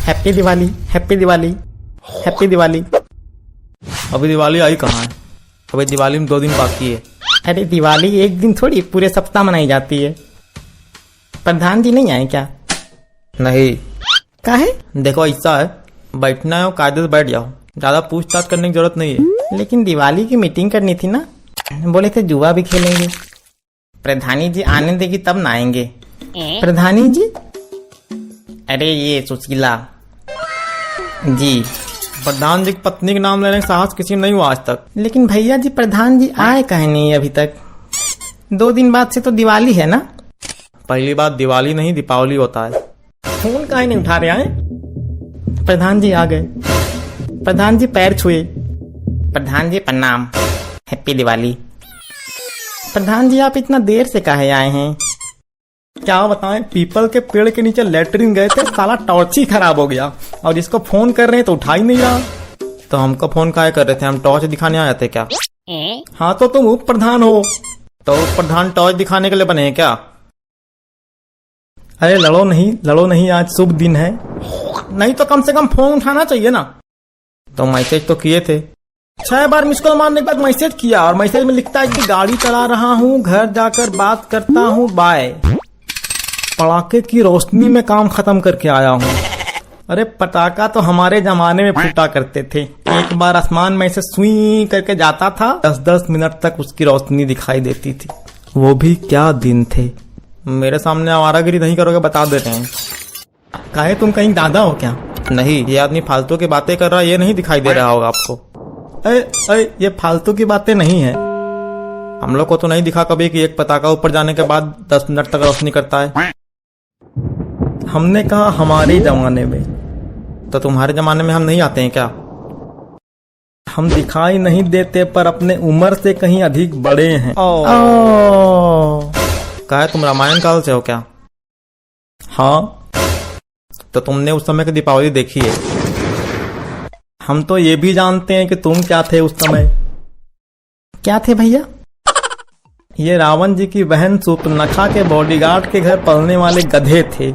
Happy Diwali, happy Diwali, happy Diwali. अभी दिवाली आई कहाँ है? अभी दिवाली में 2 दिन बाकी है। अरे दिवाली एक दिन थोड़ी, पूरे सप्ताह मनाई जाती है। प्रधान जी नहीं आए क्या? नहीं, काहे? देखो ऐसा है, बैठना है कायदे से बैठ जाओ, ज्यादा पूछताछ करने की जरूरत नहीं है। लेकिन दिवाली की मीटिंग करनी थी ना, बोले थे जुआ भी खेलेंगे। प्रधानी जी आने देगी तब ना आएंगे। प्रधानी जी? अरे ये सुशीला जी। प्रधान जी की पत्नी के नाम लेने का साहस किसी में नहीं हुआ आज तक। लेकिन भैया जी प्रधान जी आए काहे नहीं अभी तक? 2 दिन बाद से तो दिवाली है ना। पहली बात दिवाली नहीं दीपावली होता है। फोन काहे नहीं उठा रहे हैं? प्रधान जी आ गए। प्रधान जी पैर छुए। प्रधान जी प्रणाम, हैप्पी दिवाली। प्रधान जी आप इतना देर से काहे आए हैं? क्या बताएं, पीपल के पेड़ के नीचे लेटरिन गए थे, साला टॉर्च ही खराब हो गया और जिसको फोन कर रहे हैं तो उठा ही नहीं रहा। तो हमको फोन काहे कर रहे थे? हम टॉर्च दिखाने आए थे क्या? हाँ तो तुम उप प्रधान हो। तो उप प्रधान टॉर्च दिखाने के लिए बने हैं क्या? अरे लड़ो नहीं, आज शुभ दिन है। नहीं तो कम से कम फोन उठाना चाहिए ना। तो मैसेज तो किए थे, 6 बार मिस कॉल मारने के बाद मैसेज किया और मैसेज में लिखता है कि गाड़ी चला रहा हूँ, घर जाकर बात करता हूँ, बाय। पटाखे की रोशनी में काम खत्म करके आया हूँ। अरे पटाखा तो हमारे जमाने में फूटा करते थे। एक बार आसमान में से सुई करके जाता था, 10-10 मिनट तक उसकी रोशनी दिखाई देती थी। वो भी क्या दिन थे। मेरे सामने आवारागिरी नहीं करोगे, बता दे रहे हैं। काहे तुम कहीं दादा हो क्या? नहीं, ये आदमी फालतू की बातें कर रहा है, ये नहीं दिखाई दे रहा होगा आपको। अरे ये फालतू की बातें नहीं है। हम लोग को तो नहीं दिखा कभी कि एक पटाखा ऊपर जाने के बाद 10 मिनट तक रोशनी करता है। हमने कहा हमारे जमाने में। तो तुम्हारे जमाने में हम नहीं आते हैं क्या? हम दिखाई नहीं देते पर अपने उम्र से कहीं अधिक बड़े हैं। क्या है, तुम रामायण काल से हो क्या? हाँ। तो तुमने उस समय की दीपावली देखी है? हम तो ये भी जानते हैं कि तुम क्या थे उस समय। क्या थे भैया? ये रावण जी की बहन सूर्पनखा के बॉडीगार्ड के घर पलने वाले गधे थे।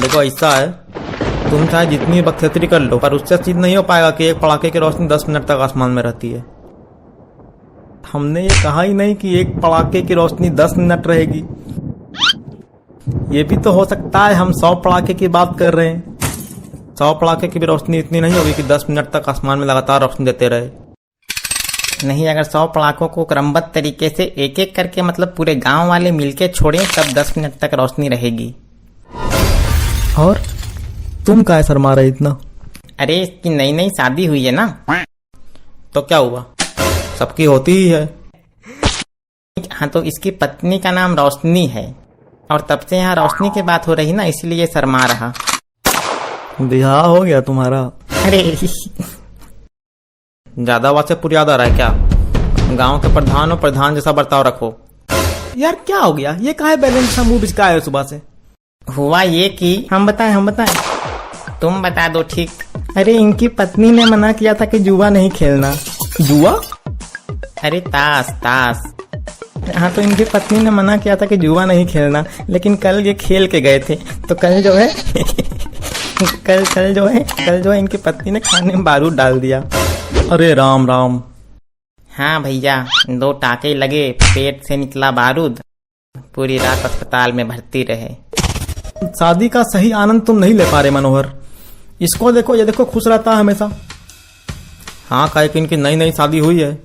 देखो ऐसा है, तुम चाहे जितनी बकचोदी कर लो पर उससे चीज नहीं हो पाएगा कि एक पटाखे की रोशनी 10 मिनट तक आसमान में रहती है। हमने ये कहा ही नहीं कि एक पटाखे की रोशनी 10 मिनट रहेगी। ये भी तो हो सकता है हम 100 पटाखे की बात कर रहे हैं। 100 पटाखे की भी रोशनी इतनी नहीं होगी कि 10 मिनट तक आसमान में लगातार रोशनी देते रहे। नहीं, अगर 100 पटाखों को क्रमबद्ध तरीके से एक एक करके, मतलब पूरे गांव वाले मिलके छोड़ें, तब 10 मिनट तक रोशनी रहेगी। और तुम काहे शर्मा रहे इतना? अरे इसकी नई शादी हुई है ना। तो क्या हुआ, सबकी होती ही है। हाँ तो इसकी पत्नी का नाम रोशनी है और तब से यहाँ रोशनी की बात हो रही ना, इसलिए शर्मा रहा। बिहार हो गया तुम्हारा? अरे ज्यादा बात से पूरी याद आ रहा है क्या? गांव के प्रधान हो, प्रधान जैसा बर्ताव रखो। यार क्या हो गया, ये काहे बैलेंस सा मुंह बिचका है सुबह से? हुआ ये कि हम बताएं। तुम बता दो ठीक। अरे इनकी पत्नी ने मना किया था कि जुआ नहीं खेलना। जुआ? अरे ताश। हाँ तो इनकी पत्नी ने मना किया था कि जुआ नहीं खेलना, लेकिन कल ये खेल के गए थे। तो कल जो है कल जो है इनकी पत्नी ने खाने में बारूद डाल दिया। अरे राम राम। हाँ भैया, 2 टाके लगे, पेट से निकला बारूद, पूरी रात अस्पताल में भर्ती रहे। शादी का सही आनंद तुम नहीं ले पा रहे मनोहर। इसको देखो, ये देखो, खुश रहता है हमेशा। हाँ, काहे कि इनकी नई शादी हुई है,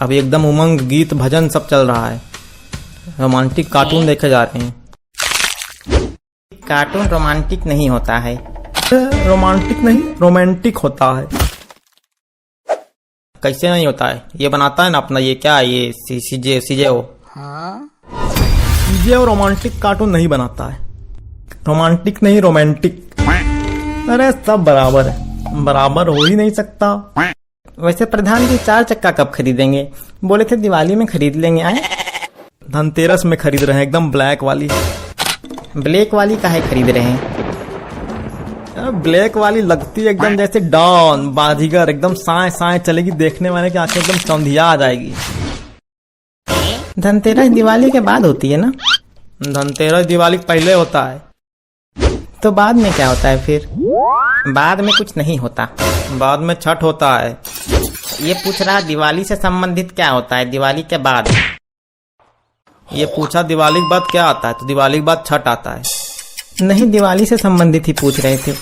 अभी एकदम उमंग, गीत भजन सब चल रहा है। रोमांटिक कार्टून देखे जा रहे हैं। कार्टून रोमांटिक नहीं होता है। रोमांटिक नहीं, रोमांटिक होता है। कैसे नहीं होता है? ये बनाता है ना अपना, ये क्या है, ये सीजेओ। हाँ? सीजेओ रोमांटिक कार्टून नहीं बनाता है। रोमांटिक नहीं, रोमांटिक। अरे सब बराबर है, बराबर हो ही नहीं सकता। वैसे प्रधान जी 4 चक्का कब खरीदेंगे? बोले थे दिवाली में खरीद लेंगे। आए धनतेरस में खरीद रहे हैं, एकदम ब्लैक वाली। ब्लैक वाली काहे खरीद रहे हैं? ब्लैक वाली लगती है एकदम जैसे डॉन बाजीगर, एकदम साए चलेगी, देखने वाले की आंखें एकदम चौंधिया आ जाएगी। धनतेरस दिवाली के बाद होती है ना? धनतेरस दिवाली पहले होता है। तो बाद में क्या होता है फिर? बाद में कुछ नहीं होता। बाद में छठ होता है। ये पूछ रहा दिवाली से संबंधित क्या होता है दिवाली के बाद? ये पूछा दिवाली के बाद क्या आता है, तो दिवाली के बाद छठ आता है। नहीं, दिवाली से संबंधित ही पूछ रहे थे।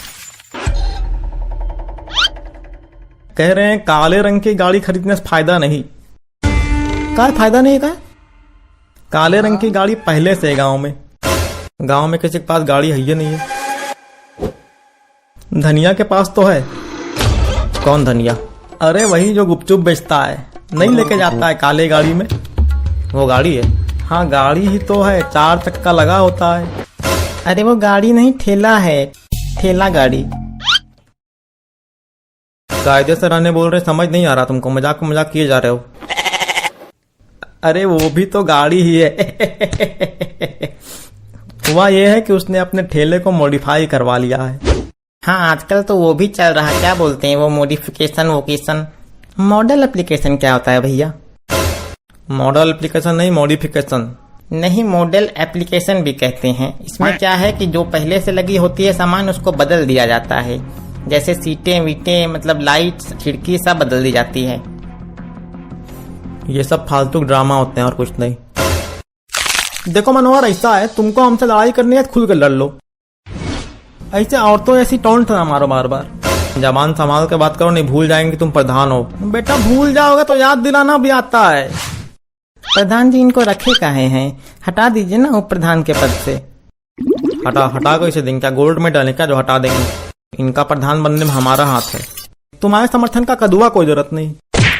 कह रहे हैं काले रंग की गाड़ी खरीदने से फायदा नहीं। क्या फायदा नहीं? का काले रंग की गाड़ी पहले से है गांव में किसी के पास गाड़ी है ही नहीं है। धनिया के पास तो है। कौन धनिया? अरे वही जो गुपचुप बेचता है, नहीं लेके जाता है काले गाड़ी में। वो गाड़ी है? हाँ गाड़ी ही तो है, 4 चक्का लगा होता है। अरे वो गाड़ी नहीं, ठेला है, ठेला गाड़ी। कायदे से रहने बोल रहे, समझ नहीं आ रहा तुमको? मजाक किए जा रहे हो। अरे वो भी तो गाड़ी ही है। हुआ ये है कि उसने अपने ठेले को मॉडिफाई करवा लिया है। हाँ आजकल तो वो भी चल रहा है, क्या बोलते हैं वो, मॉडिफिकेशन वोकेशन। मॉडल एप्लीकेशन क्या होता है भैया? मॉडल एप्लीकेशन नहीं, मॉडिफिकेशन। नहीं, मॉडल एप्लीकेशन भी कहते हैं। इसमें क्या है कि जो पहले से लगी होती है सामान उसको बदल दिया जाता है। जैसे सीटें वीटें, मतलब लाइट्स, खिड़की, सब बदल दी जाती है। ये सब फालतू ड्रामा होते हैं और कुछ नहीं। देखो मनोहर, ऐसा है, तुमको हमसे लड़ाई करनी है खुल कर लड़ लो। ऐसे औरतों ऐसी टोंट ना मारो बार बार। जबान संभाल के बात करो, नहीं भूल जाएंगे तुम प्रधान हो। बेटा भूल जाओगे तो याद दिलाना भी आता है। प्रधान जी इनको रखे काहे हैं? हटा दीजिए ना उप प्रधान के पद से। हटा कैसे देंगे? क्या गोल्ड मेडल है क्या जो हटा देंगे? इनका प्रधान बनने में हमारा हाथ है। तुम्हारे समर्थन का कदुआ कोई जरूरत नहीं।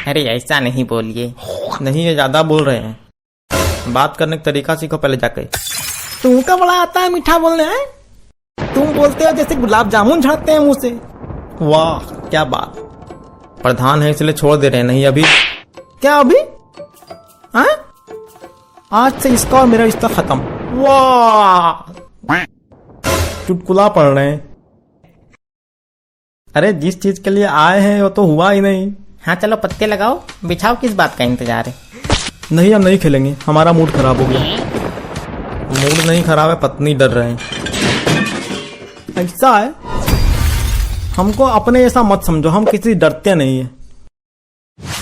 अरे ऐसा नहीं बोलिए। नहीं, ये ज्यादा बोल रहे हैं। बात करने का तरीका सीखो पहले जाके। तुमका बड़ा आता है मीठा बोलने है। तुम बोलते हो जैसे गुलाब जामुन झड़ते हैं मुंह से। वाह क्या बात। प्रधान है इसलिए छोड़ दे रहे हैं, नहीं अभी। क्या अभी? हाँ? आज से इसका और मेरा रिश्ता खत्म। वाह चुटकुला पढ़ रहे हैं। अरे जिस चीज के लिए आए हैं वो तो हुआ ही नहीं। हाँ चलो पत्ते लगाओ, बिछाओ, किस बात का इंतजार है? नहीं हम नहीं खेलेंगे, हमारा मूड खराब हो गया। मूड नहीं खराब है, पत्नी डर रहे हैं। ऐसा है, हमको अपने जैसा मत समझो, हम किसी डरते नहीं है।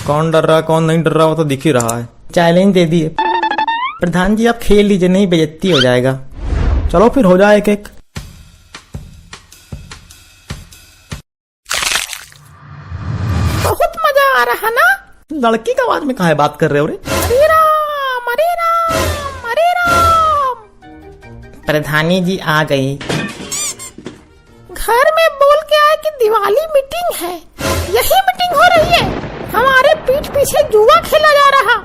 कौन डर रहा है कौन नहीं डर रहा वो तो दिख ही रहा है। चैलेंज दे दिए प्रधान जी, आप खेल लीजिए, नहीं बेइज्जती हो जाएगा। चलो फिर हो जाए एक एक। बहुत मजा आ रहा ना? लड़की का आवाज में काहे बात कर रहे हो रे? हरे राम हरे राम हरे राम। प्रधानी जी आ गई। घर में बोल के आए कि दिवाली मीटिंग है। यही मीटिंग हो रही है? हमारे पीठ पीछे जुआ खेला जा रहा।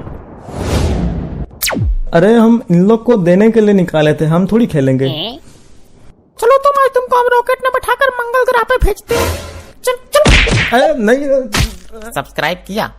अरे हम इन लोग को देने के लिए निकाले थे, हम थोड़ी खेलेंगे। चलो तुम आज तुमको हम रॉकेट में बैठाकर मंगल ग्रह पे भेजते हैं। चल चल। अरे नहीं। सब्सक्राइब किया?